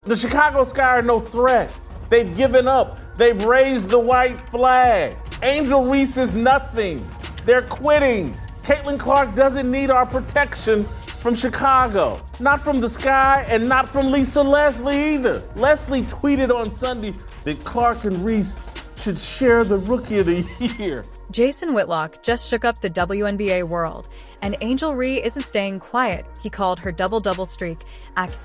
The Chicago Sky are no threat. They've given up. They've raised the white flag. Angel Reese is nothing. They're quitting. Caitlin Clark doesn't need our protection from Chicago. Not from the Sky and not from Lisa Leslie either. Leslie tweeted on Sunday that Clark and Reese should share the Rookie of the Year. Jason Whitlock just shook up the WNBA world, and Angel Reese isn't staying quiet. He called her double-double streak,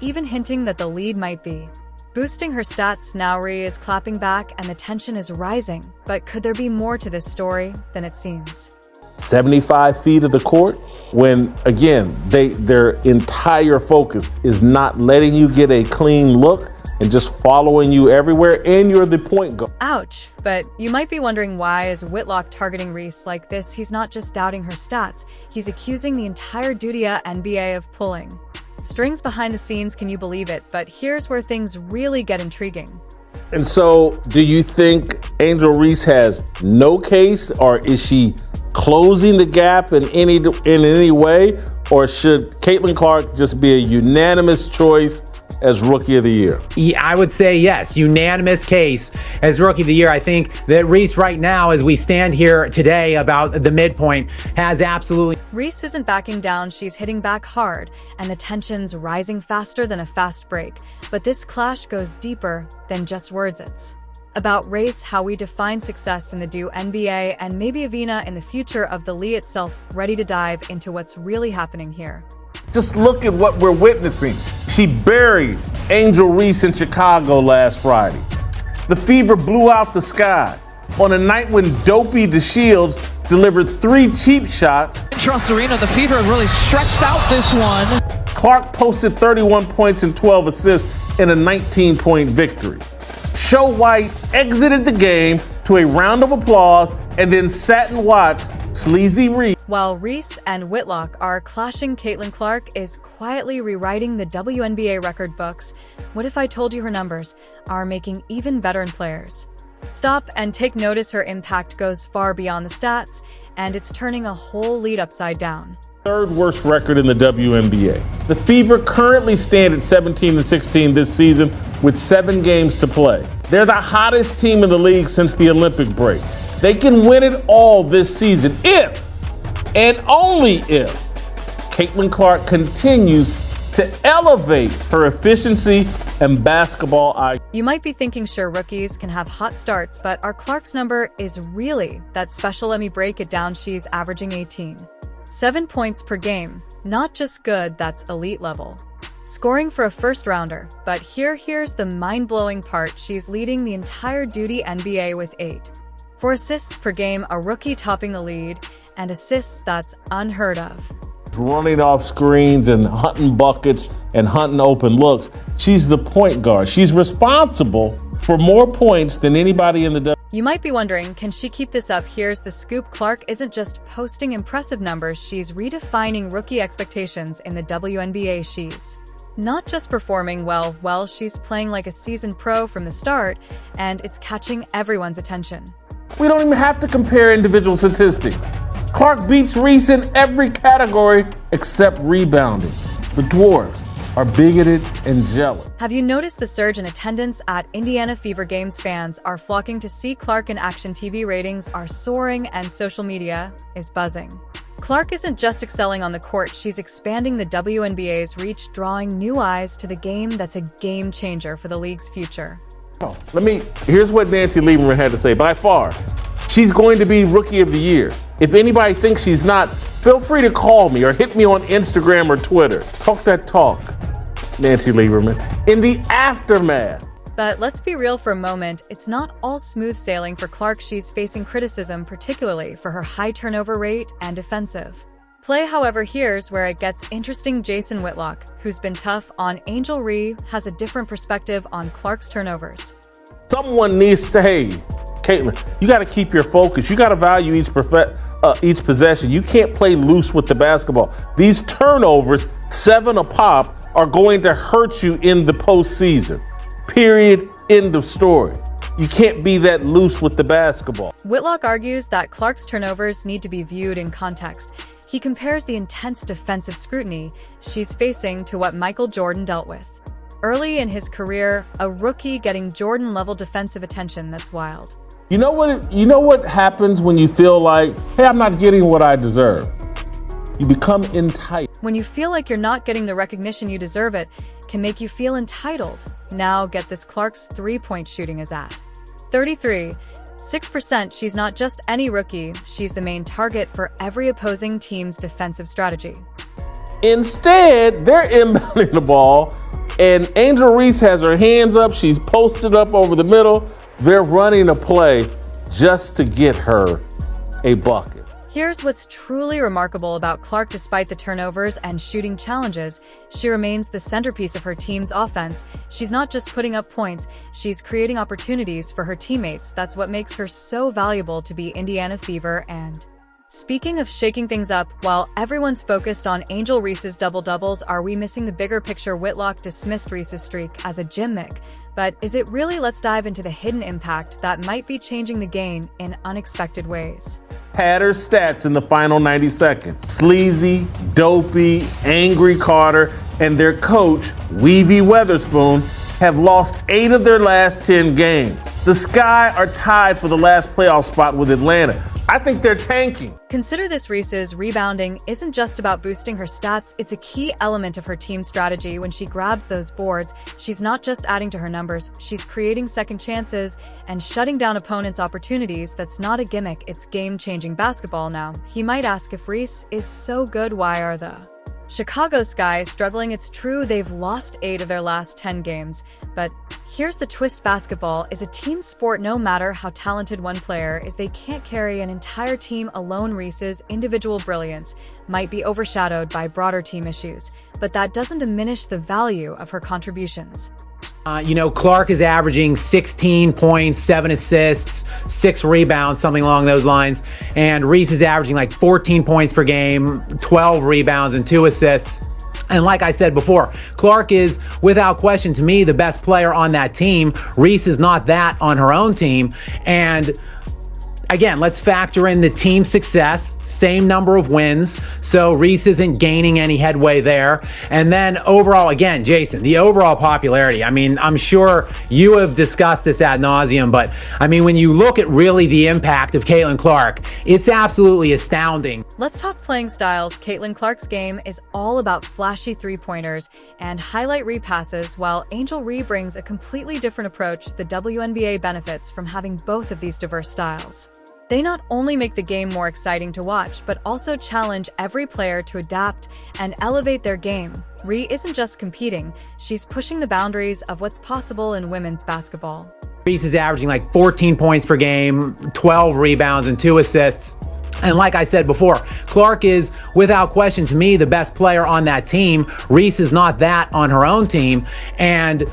even hinting that the lead might be boosting her stats. Now Reese is clapping back and the tension is rising. But could there be more to this story than it seems? 75 feet of the court when, again, their entire focus is not letting you get a clean look and just following you everywhere, and you're the point guard. Ouch. But you might be wondering, why is Whitlock targeting Reese like this? He's not just doubting her stats, he's accusing the entire WNBA of pulling strings behind the scenes. Can you believe it? But here's where things really get intriguing. And so, do you think Angel Reese has no case, or is she closing the gap in any way? Or should Caitlin Clark just be a unanimous choice as Rookie of the Year? Yeah, I would say yes, unanimous case as Rookie of the Year. I think that Reese right now, as we stand here today about the midpoint, has absolutely... Reese isn't backing down, she's hitting back hard, and the tension's rising faster than a fast break. But this clash goes deeper than just words. It's about race, how we define success in the WNBA, and maybe Avina in the future of the league itself. Ready to dive into what's really happening here. Just look at what we're witnessing. She buried Angel Reese in Chicago last Friday. The Fever blew out the Sky on a night when Dopey DeShields delivered 3 cheap shots. In Trust Arena, the Fever really stretched out this one. Clark posted 31 points and 12 assists in a 19-point victory. Show White exited the game to a round of applause and then sat and watched Sleazy Reese. While Reese and Whitlock are clashing, Caitlin Clark is quietly rewriting the WNBA record books. What if I told you her numbers are making even veteran players stop and take notice? Her impact goes far beyond the stats, and it's turning a whole lead upside down. Third worst record in the WNBA. The Fever currently stand at 17-16 this season with 7 games to play. They're the hottest team in the league since the Olympic break. They can win it all this season if, and only if, Caitlin Clark continues to elevate her efficiency and basketball IQ. You might be thinking, sure, rookies can have hot starts, but our Clark's number is really that special. Let me break it down. She's averaging 7 points per game. Not just good, that's elite level scoring for a first rounder. But here's the mind-blowing part. She's leading the entire WNBA with 4 assists per game, a rookie topping the lead, and assists that's unheard of. Running off screens and hunting buckets and hunting open looks. She's the point guard. She's responsible for more points than anybody in the You might be wondering, can she keep this up? Here's the scoop. Clark isn't just posting impressive numbers, she's redefining rookie expectations in the WNBA. She's not just performing well, she's playing like a seasoned pro from the start, and it's catching everyone's attention. We don't even have to compare individual statistics. Clark beats Reese in every category except rebounding. The Dwarves are bigoted and jealous. Have you noticed the surge in attendance at Indiana Fever games? Fans are flocking to see Clark in action. TV ratings are soaring and social media is buzzing. Clark isn't just excelling on the court, she's expanding the WNBA's reach, drawing new eyes to the game that's a game changer for the league's future. Here's what Nancy Lieberman had to say. By far, she's going to be Rookie of the Year. If anybody thinks she's not, feel free to call me or hit me on Instagram or Twitter. Talk that talk, Nancy Lieberman. In the aftermath. But let's be real for a moment, it's not all smooth sailing for Clark. She's facing criticism, particularly for her high turnover rate and defensive play. However, here's where it gets interesting. Jason Whitlock, who's been tough on Angel Reese, has a different perspective on Clark's turnovers. Someone needs to say, Caitlin, you got to keep your focus. You got to value each possession. You can't play loose with the basketball. These turnovers, 7 a pop, are going to hurt you in the postseason. Period. End of story. You can't be that loose with the basketball. Whitlock argues that Clark's turnovers need to be viewed in context. He compares the intense defensive scrutiny she's facing to what Michael Jordan dealt with early in his career, a rookie getting Jordan-level defensive attention, that's wild. You know what happens when you feel like, hey, I'm not getting what I deserve? You become entitled. When you feel like you're not getting the recognition you deserve, it can make you feel entitled. Now get this, Clark's three-point shooting is at 33.6%. She's not just any rookie, she's the main target for every opposing team's defensive strategy. Instead, they're inbounding the ball, and Angel Reese has her hands up. She's posted up over the middle. They're running a play just to get her a bucket. Here's what's truly remarkable about Clark. Despite the turnovers and shooting challenges, she remains the centerpiece of her team's offense. She's not just putting up points, she's creating opportunities for her teammates. That's what makes her so valuable to be Indiana Fever. And speaking of shaking things up, while everyone's focused on Angel Reese's double-doubles, are we missing the bigger picture? Whitlock dismissed Reese's streak as a gimmick. But is it really? Let's dive into the hidden impact that might be changing the game in unexpected ways. Had her stats in the final 90 seconds. Sleazy, dopey, angry Carter, and their coach, Weavy Weatherspoon, have lost 8 of their last 10 games. The Sky are tied for the last playoff spot with Atlanta. I think they're tanking. Consider this: Reese's rebounding isn't just about boosting her stats, it's a key element of her team's strategy. When she grabs those boards, she's not just adding to her numbers, she's creating second chances and shutting down opponents' opportunities. That's not a gimmick, it's game-changing basketball. Now, he might ask, if Reese is so good, why are the Chicago Sky struggling? It's true, they've lost 8 of their last 10 games, but here's the twist: basketball is a team sport. No matter how talented one player is, they can't carry an entire team alone. Reese's individual brilliance might be overshadowed by broader team issues, but that doesn't diminish the value of her contributions. Clark is averaging 16 points, 7 assists, 6 rebounds, something along those lines. And Reese is averaging like 14 points per game, 12 rebounds, and 2 assists. And like I said before, Clark is, without question, to me, the best player on that team. Reese is not that on her own team. And again, let's factor in the team success, same number of wins, so Reese isn't gaining any headway there. And then overall, again, Jason, the overall popularity, I mean, I'm sure you have discussed this ad nauseum, but I mean, when you look at really the impact of Caitlin Clark, it's absolutely astounding. Let's talk playing styles. Caitlin Clark's game is all about flashy three-pointers and highlight repasses, while Angel Reese brings a completely different approach. The WNBA benefits from having both of these diverse styles. They not only make the game more exciting to watch, but also challenge every player to adapt and elevate their game. Reese isn't just competing, she's pushing the boundaries of what's possible in women's basketball. Reese is averaging like 14 points per game, 12 rebounds, and 2 assists. And like I said before, Clark is, without question, to me, the best player on that team. Reese is not that on her own team. And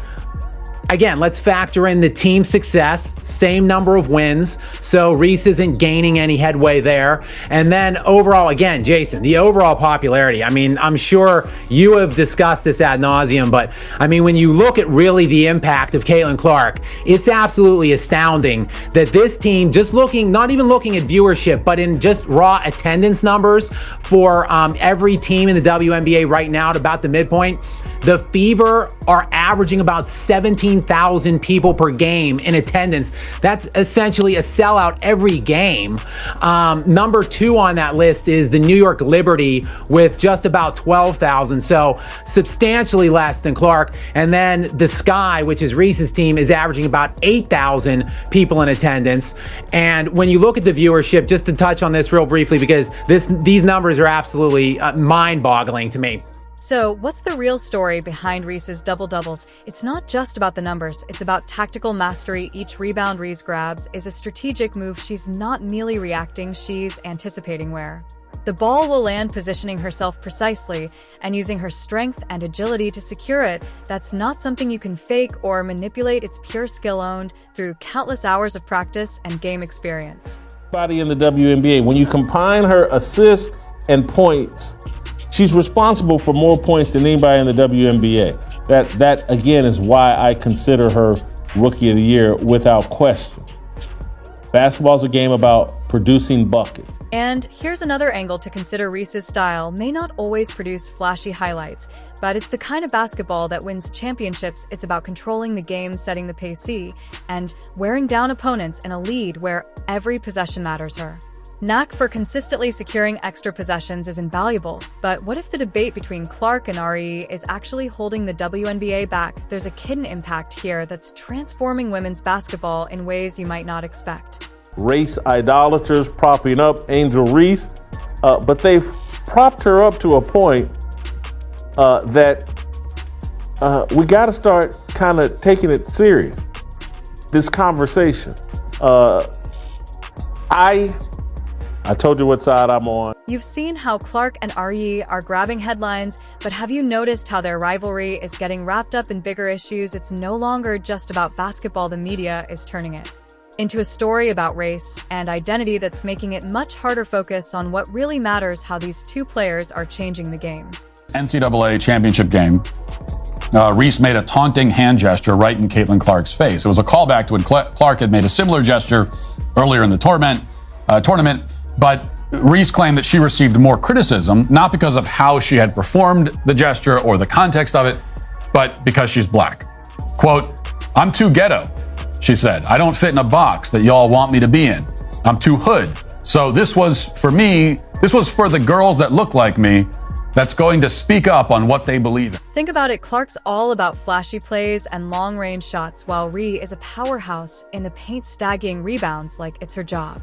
again, let's factor in the team success, same number of wins, so Reese isn't gaining any headway there. And then overall, again, Jason, the overall popularity, I mean, I'm sure you have discussed this ad nauseum, but I mean, when you look at really the impact of Caitlin Clark, it's absolutely astounding that this team, just looking, not even looking at viewership, but in just raw attendance numbers for every team in the WNBA right now at about the midpoint, the Fever are averaging about 17,000 people per game in attendance. That's essentially a sellout every game. Number 2 on that list is the New York Liberty with just about 12,000, so substantially less than Clark. And then the Sky, which is Reese's team, is averaging about 8,000 people in attendance. And when you look at the viewership, just to touch on this real briefly, because these numbers are absolutely mind-boggling to me. So, what's the real story behind Reese's double-doubles? It's not just about the numbers, it's about tactical mastery. Each rebound Reese grabs is a strategic move. She's not merely reacting, she's anticipating where the ball will land, positioning herself precisely, and using her strength and agility to secure it. That's not something you can fake or manipulate, it's pure skill owned through countless hours of practice and game experience. Body in the WNBA, when you combine her assists and points, she's responsible for more points than anybody in the WNBA. That again is why I consider her Rookie of the Year without question. Basketball is a game about producing buckets. And here's another angle to consider. Reese's style may not always produce flashy highlights, but it's the kind of basketball that wins championships. It's about controlling the game, setting the pace, and wearing down opponents in a lead where every possession matters. Her knack for consistently securing extra possessions is invaluable. But what if the debate between Clark and Re is actually holding the WNBA back? There's a hidden impact here that's transforming women's basketball in ways you might not expect. Race idolaters propping up Angel Reese, but they've propped her up to a point that we got to start kind of taking it serious. This conversation. I told you what side I'm on. You've seen how Clark and Re are grabbing headlines, but have you noticed how their rivalry is getting wrapped up in bigger issues? It's no longer just about basketball. The media is turning it into a story about race and identity that's making it much harder focus on what really matters, how these two players are changing the game. NCAA championship game, Reese made a taunting hand gesture right in Caitlin Clark's face. It was a callback to when Clark had made a similar gesture earlier in the tournament, but Reese claimed that she received more criticism, not because of how she had performed the gesture or the context of it, but because she's black. Quote, "I'm too ghetto," she said. "I don't fit in a box that y'all want me to be in. I'm too hood. So this was for me, this was for the girls that look like me, that's going to speak up on what they believe in." Think about it. Clark's all about flashy plays and long-range shots, while Re is a powerhouse in the paint, stacking rebounds like it's her job.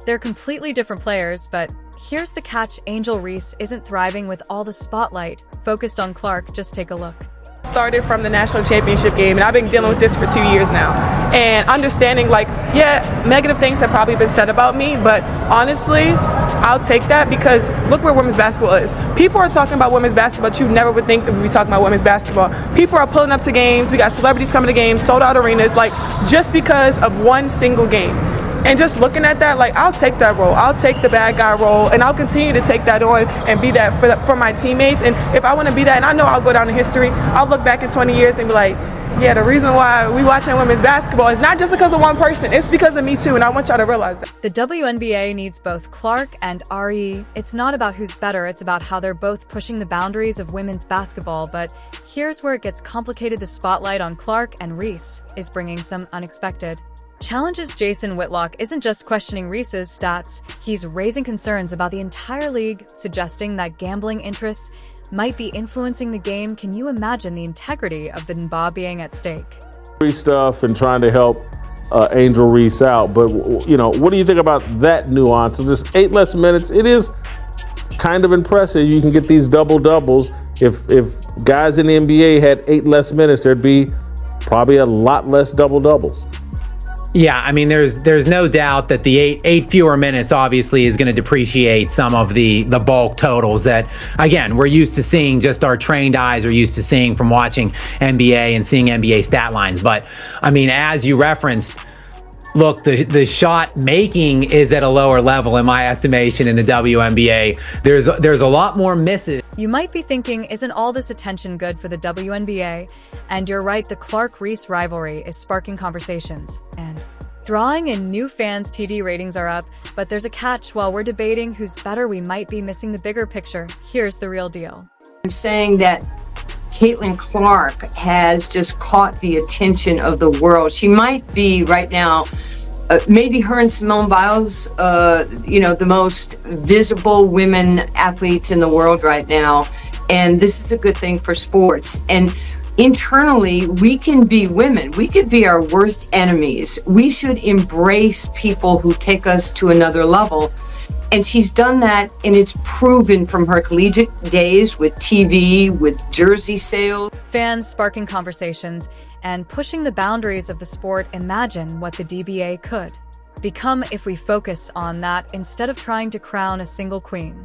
They're completely different players, but here's the catch. Angel Reese isn't thriving with all the spotlight focused on Clark. Just take a look. Started from the national championship game, and I've been dealing with this for 2 years now. And understanding, like, yeah, negative things have probably been said about me, but honestly, I'll take that because look where women's basketball is. People are talking about women's basketball, but you never would think that we'd be talking about women's basketball. People are pulling up to games. We got celebrities coming to games, sold out arenas, like, just because of one single game. And just looking at that, like, I'll take that role. I'll take the bad guy role, and I'll continue to take that on and be that for my teammates. And if I want to be that, and I know I'll go down in history, I'll look back in 20 years and be like, yeah, the reason why we watching women's basketball is not just because of one person. It's because of me too, and I want y'all to realize that. The WNBA needs both Clark and Re. It's not about who's better, it's about how they're both pushing the boundaries of women's basketball. But here's where it gets complicated. The spotlight on Clark and Reese is bringing some unexpected challenges. Jason Whitlock isn't just questioning Reese's stats, he's raising concerns about the entire league, suggesting that gambling interests might be influencing the game. Can you imagine the integrity of the NBA being at stake? Stuff and trying to help Angel Reese out, but what do you think about that nuance? Just 8 less minutes. It is kind of impressive. You can get these double doubles. If guys in the NBA had 8 less minutes, there'd be probably a lot less double doubles. Yeah, I mean, there's no doubt that the eight fewer minutes obviously is going to depreciate some of the bulk totals that, again, we're used to seeing. Just our trained eyes are used to seeing from watching NBA and seeing NBA stat lines. But I mean, as you referenced, look, the shot making is at a lower level in my estimation in the WNBA. There's a lot more misses. You might be thinking, isn't all this attention good for the WNBA? And you're right, the Clark-Reese rivalry is sparking conversations and drawing in new fans. TD ratings are up, but there's a catch. While we're debating who's better, we might be missing the bigger picture. Here's the real deal. I'm saying that Caitlin Clark has just caught the attention of the world. She might be right now, maybe her and Simone Biles, the most visible women athletes in the world right now. And this is a good thing for sports. And internally, we can be women. We could be our worst enemies. We should embrace people who take us to another level. And she's done that, and it's proven from her collegiate days with TV, with jersey sales. Fans sparking conversations and pushing the boundaries of the sport. Imagine what the DBA could become if we focus on that instead of trying to crown a single queen.